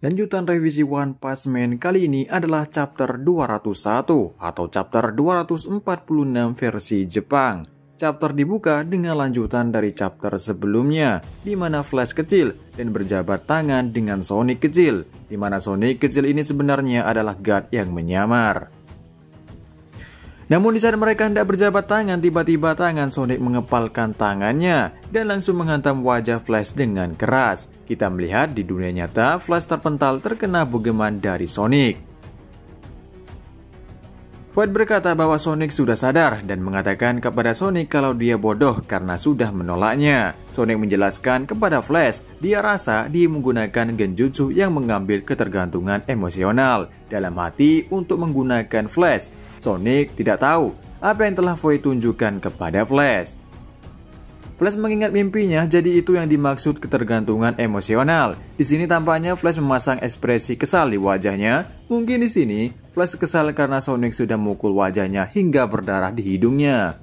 Lanjutan revisi One Punch Man kali ini adalah chapter 201 atau chapter 246 versi Jepang. Chapter dibuka dengan lanjutan dari chapter sebelumnya, di mana Flash kecil dan berjabat tangan dengan Sonic kecil, di mana Sonic kecil ini sebenarnya adalah God yang menyamar. Namun di saat mereka hendak berjabat tangan, tiba-tiba tangan Sonic mengepalkan tangannya dan langsung menghantam wajah Flash dengan keras. Kita melihat di dunia nyata, Flash terpental terkena bugeman dari Sonic. Void berkata bahwa Sonic sudah sadar dan mengatakan kepada Sonic kalau dia bodoh karena sudah menolaknya. Sonic menjelaskan kepada Flash, dia rasa dia menggunakan genjutsu yang mengambil ketergantungan emosional dalam hati untuk menggunakan Flash. Sonic tidak tahu apa yang telah Void tunjukkan kepada Flash. Flash mengingat mimpinya, jadi itu yang dimaksud ketergantungan emosional. Di sini tampaknya Flash memasang ekspresi kesal di wajahnya. Mungkin di sini Flash kesal karena Sonic sudah memukul wajahnya hingga berdarah di hidungnya.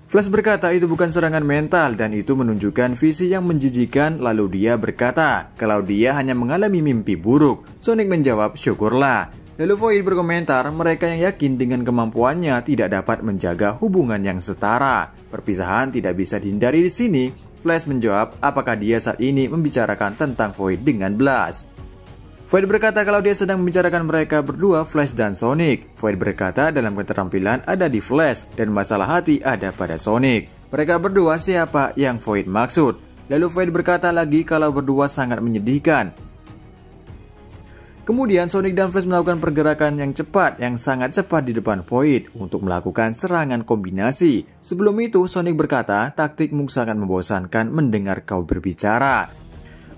Flash berkata itu bukan serangan mental dan itu menunjukkan visi yang menjijikan. Lalu dia berkata kalau dia hanya mengalami mimpi buruk. Sonic menjawab syukurlah. Lalu Void berkomentar, mereka yang yakin dengan kemampuannya tidak dapat menjaga hubungan yang setara. Perpisahan tidak bisa dihindari di sini. Flash menjawab, apakah dia saat ini membicarakan tentang Void dengan Blast. Void berkata kalau dia sedang membicarakan mereka berdua, Flash dan Sonic. Void berkata dalam keterampilan ada di Flash dan masalah hati ada pada Sonic. Mereka berdua siapa yang Void maksud? Lalu Void berkata lagi kalau berdua sangat menyedihkan. Kemudian Sonic dan Flash melakukan pergerakan yang cepat, yang sangat cepat di depan Void untuk melakukan serangan kombinasi. Sebelum itu Sonic berkata, taktikmu sangat membosankan mendengar kau berbicara.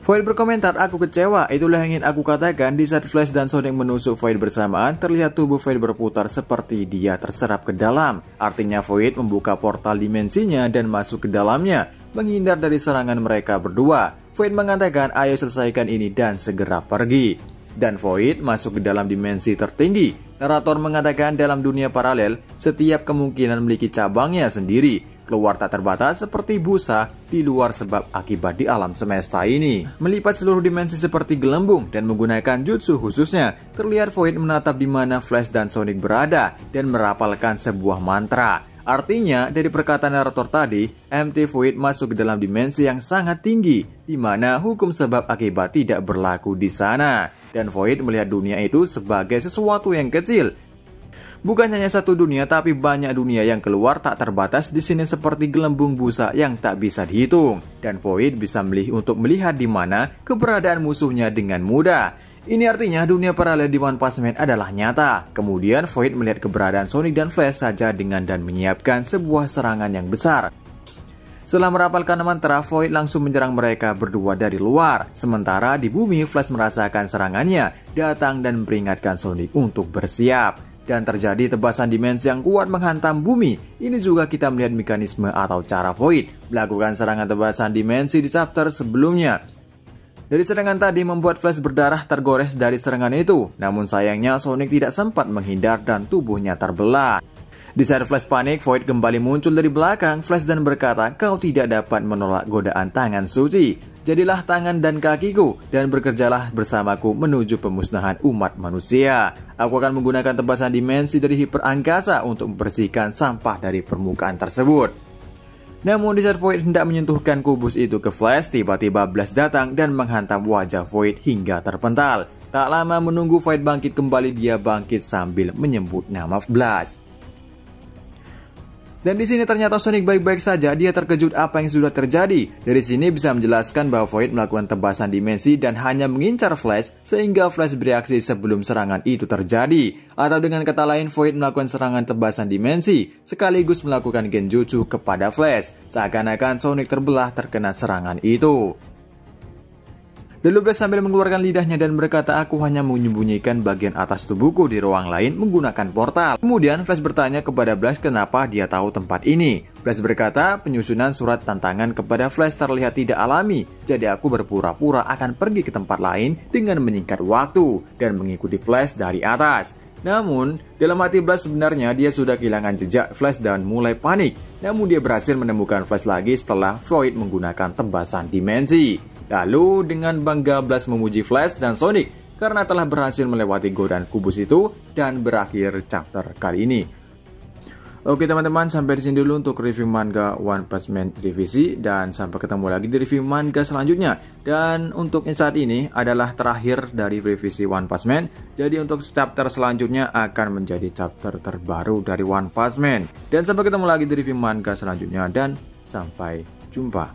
Void berkomentar, aku kecewa, itulah yang ingin aku katakan. Di saat Flash dan Sonic menusuk Void bersamaan, terlihat tubuh Void berputar seperti dia terserap ke dalam. Artinya Void membuka portal dimensinya dan masuk ke dalamnya, menghindar dari serangan mereka berdua. Void mengatakan, ayo selesaikan ini dan segera pergi. Dan Void masuk ke dalam dimensi tertinggi. Narator mengatakan dalam dunia paralel, setiap kemungkinan memiliki cabangnya sendiri. Keluar tak terbatas seperti busa di luar sebab akibat di alam semesta ini. Melipat seluruh dimensi seperti gelembung dan menggunakan jutsu khususnya. Terlihat Void menatap di mana Flash dan Sonic berada dan merapalkan sebuah mantra. Artinya, dari perkataan narator tadi, MT Void masuk ke dalam dimensi yang sangat tinggi, di mana hukum sebab akibat tidak berlaku di sana. Dan Void melihat dunia itu sebagai sesuatu yang kecil. Bukan hanya satu dunia, tapi banyak dunia yang keluar tak terbatas di sini seperti gelembung busa yang tak bisa dihitung. Dan Void bisa memilih untuk melihat di mana keberadaan musuhnya dengan mudah. Ini artinya dunia paralel di One Punch Man adalah nyata. Kemudian Void melihat keberadaan Sonic dan Flash saja dengan dan menyiapkan sebuah serangan yang besar. Setelah merapalkan mantra, Void langsung menyerang mereka berdua dari luar. Sementara di bumi, Flash merasakan serangannya, datang dan memperingatkan Sonic untuk bersiap. Dan terjadi tebasan dimensi yang kuat menghantam bumi. Ini juga kita melihat mekanisme atau cara Void melakukan serangan tebasan dimensi di chapter sebelumnya. Dari serangan tadi membuat Flash berdarah tergores dari serangan itu. Namun sayangnya Sonic tidak sempat menghindar dan tubuhnya terbelah. Di saat Flash panik, Void kembali muncul dari belakang Flash dan berkata, kau tidak dapat menolak godaan tangan suci. Jadilah tangan dan kakiku dan bekerjalah bersamaku menuju pemusnahan umat manusia. Aku akan menggunakan tebasan dimensi dari hiperangkasa untuk membersihkan sampah dari permukaan tersebut. Namun di saat Void hendak menyentuhkan kubus itu ke Flash, tiba-tiba Blast datang dan menghantam wajah Void hingga terpental. Tak lama menunggu Void bangkit kembali, dia bangkit sambil menyebut nama Blast. Dan di sini ternyata Sonic baik-baik saja, dia terkejut apa yang sudah terjadi. Dari sini bisa menjelaskan bahwa Void melakukan tebasan dimensi dan hanya mengincar Flash sehingga Flash bereaksi sebelum serangan itu terjadi. Atau dengan kata lain, Void melakukan serangan tebasan dimensi sekaligus melakukan genjutsu kepada Flash. Seakan-akan Sonic terbelah terkena serangan itu. Lalu Blast sambil mengeluarkan lidahnya dan berkata, aku hanya menyembunyikan bagian atas tubuhku di ruang lain menggunakan portal. Kemudian Flash bertanya kepada Blast kenapa dia tahu tempat ini. Blast berkata, penyusunan surat tantangan kepada Flash terlihat tidak alami. Jadi aku berpura-pura akan pergi ke tempat lain dengan menyingkat waktu dan mengikuti Flash dari atas. Namun, dalam hati Blast sebenarnya dia sudah kehilangan jejak Flash dan mulai panik. Namun dia berhasil menemukan Flash lagi setelah Void menggunakan tebasan dimensi. Lalu dengan bangga Blast memuji Flash dan Sonic karena telah berhasil melewati godaan kubus itu dan berakhir chapter kali ini. Oke teman-teman, sampai di sini dulu untuk review manga One Punch Man revisi, dan sampai ketemu lagi di review manga selanjutnya. Dan untuk yang saat ini adalah terakhir dari revisi One Punch Man. Jadi untuk chapter selanjutnya akan menjadi chapter terbaru dari One Punch Man. Dan sampai ketemu lagi di review manga selanjutnya, dan sampai jumpa.